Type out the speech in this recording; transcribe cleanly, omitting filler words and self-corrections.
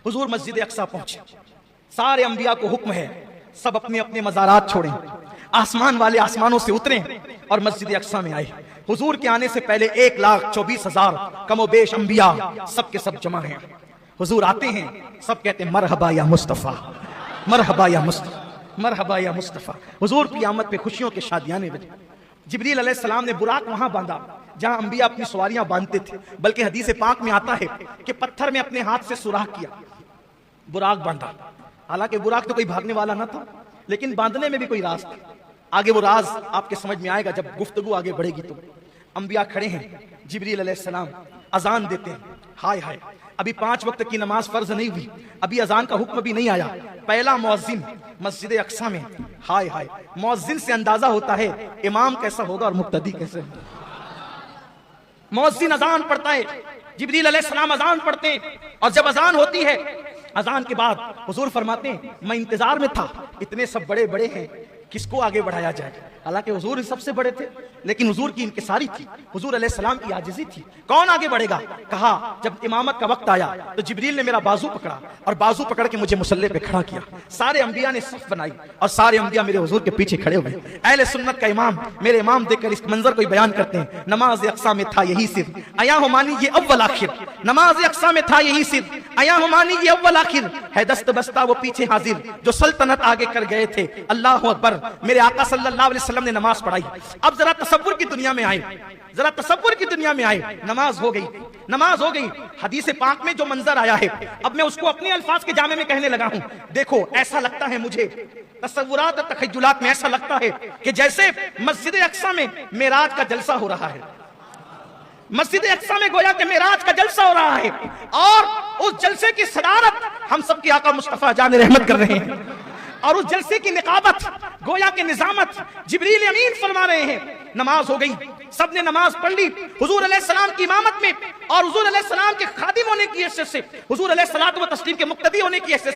हुजूर मस्जिद अक्सा पहुंचे। सारे अंबिया को हुक्म है सब अपने अपने मज़ारात छोड़ें, आसमान वाले आसमानों से उतरें और मस्जिद अक्सा में आए। हुजूर के आने से पहले 1,24,000 कमोबेश अंबिया सब के सब जमा हैं। हुजूर आते हैं, सब कहते हैं मरहबा या मुस्तफ़ा, मरहबा या मुस्तफ़ा, मरहबा या मुस्तफ़ा। हुजूर की आमद पे खुशियों के शादियाने बजे। जिब्रील अलैहिस्सलाम ने बुराक वहां बांधा जहां अंबिया अपनी सवारियां बांधते थे, बल्कि हदीस पाक में आता है कि पत्थर में अपने हाथ से सुराख किया, बुराक बांधा। हालांकि बुराक तो कोई भागने वाला ना था, लेकिन बांधने में भी कोई राज था। आगे वो राज आपके समझ में आएगा जब गुफ्तगू आगे बढ़ेगी। तो अंबिया खड़े हैं, जिब्रील अलैहिस्सलाम अजान देते हैं। हाय हाय, अभी 5 वक्त की नमाज फर्ज नहीं हुई, अभी अजान का हुक्म भी नहीं आया। पहला मुअज्जिन मस्जिद अक्सा में। हाय हाय, मुअज्जिन से अंदाजा होता है इमाम कैसा होगा और मुक्तदी कैसे। मुअज्जिन अजान पढ़ता है, जिब्रील अलैहिस्सलाम अजान पढ़ते हैं, और जब अजान होती है, अजान के बाद हुजूर फरमाते हैं मैं इंतजार में था, इतने सब बड़े बड़े हैं, किसको आगे बढ़ाया जाए। हालांकि हुजूर सबसे बड़े थे, लेकिन हुजूर की इनकिसारी थी, हुजूर अलैहिस्सलाम की आजिज़ी थी। कौन आगे बढ़ेगा? कहा जब इमामत का वक्त आया तो जिब्रील ने मेरा बाजू पकड़ा और बाजू पकड़ के मुझे मुसल्ले पे खड़ा किया। सारे अंबिया ने सफ बनाई और सारे अंबिया मेरे हुजूर के पीछे खड़े हुए। अहले सुन्नत का इमाम मेरे इमाम देखकर इस मंजर को बयान करते हैं, नमाज अक्सा में था यही सिर, अया हुमानी ये अव्वल आखिर। नमाज अक्सा में था यही सिर, अया हुमानी ये अव्वल आखिर। है दस्त बस्ता वो पीछे हाजिर, जो सल्तनत आगे कर गए थे। अल्लाह अकबर, मेरे आका सल्लल्लाहु अलैहि वसल्लम ने नमाज पढ़ाई। अब जरा तसव्वुर की दुनिया में आए, जरा तसव्वुर की दुनिया में आए। नमाज हो गई, नमाज हो गई। हदीस पाक में जो मंजर आया है, अब मैं उसको अपने अल्फाज के जामे में कहने लगा हूं। देखो, ऐसा लगता है मुझे, तसव्वुरात और तखय्युलात में ऐसा लगता है कि जैसे मस्जिद अक्सा में मेराज का जलसा हो रहा है। मस्जिद अक्सा में गोया के मेराज का जलसा हो रहा है, और उस जलसे की सदारत हम सबके आका मुस्तफा जान रहमत कर रहे हैं, और उस जलसे की निकाबत, गोया के निजामत जिब्रील अमीन फरमा रहे हैं। नमाज हो गई, सबने नमाज पढ़ ली हुजूर अलैहिस्सलाम की इमामत में, और हुजूर अलैहिस्सलाम के खादिम होने की हैसियत से, हुजूर अलैहिस्सलाम व तस्लीम के मुक्तदी होने की हैसियत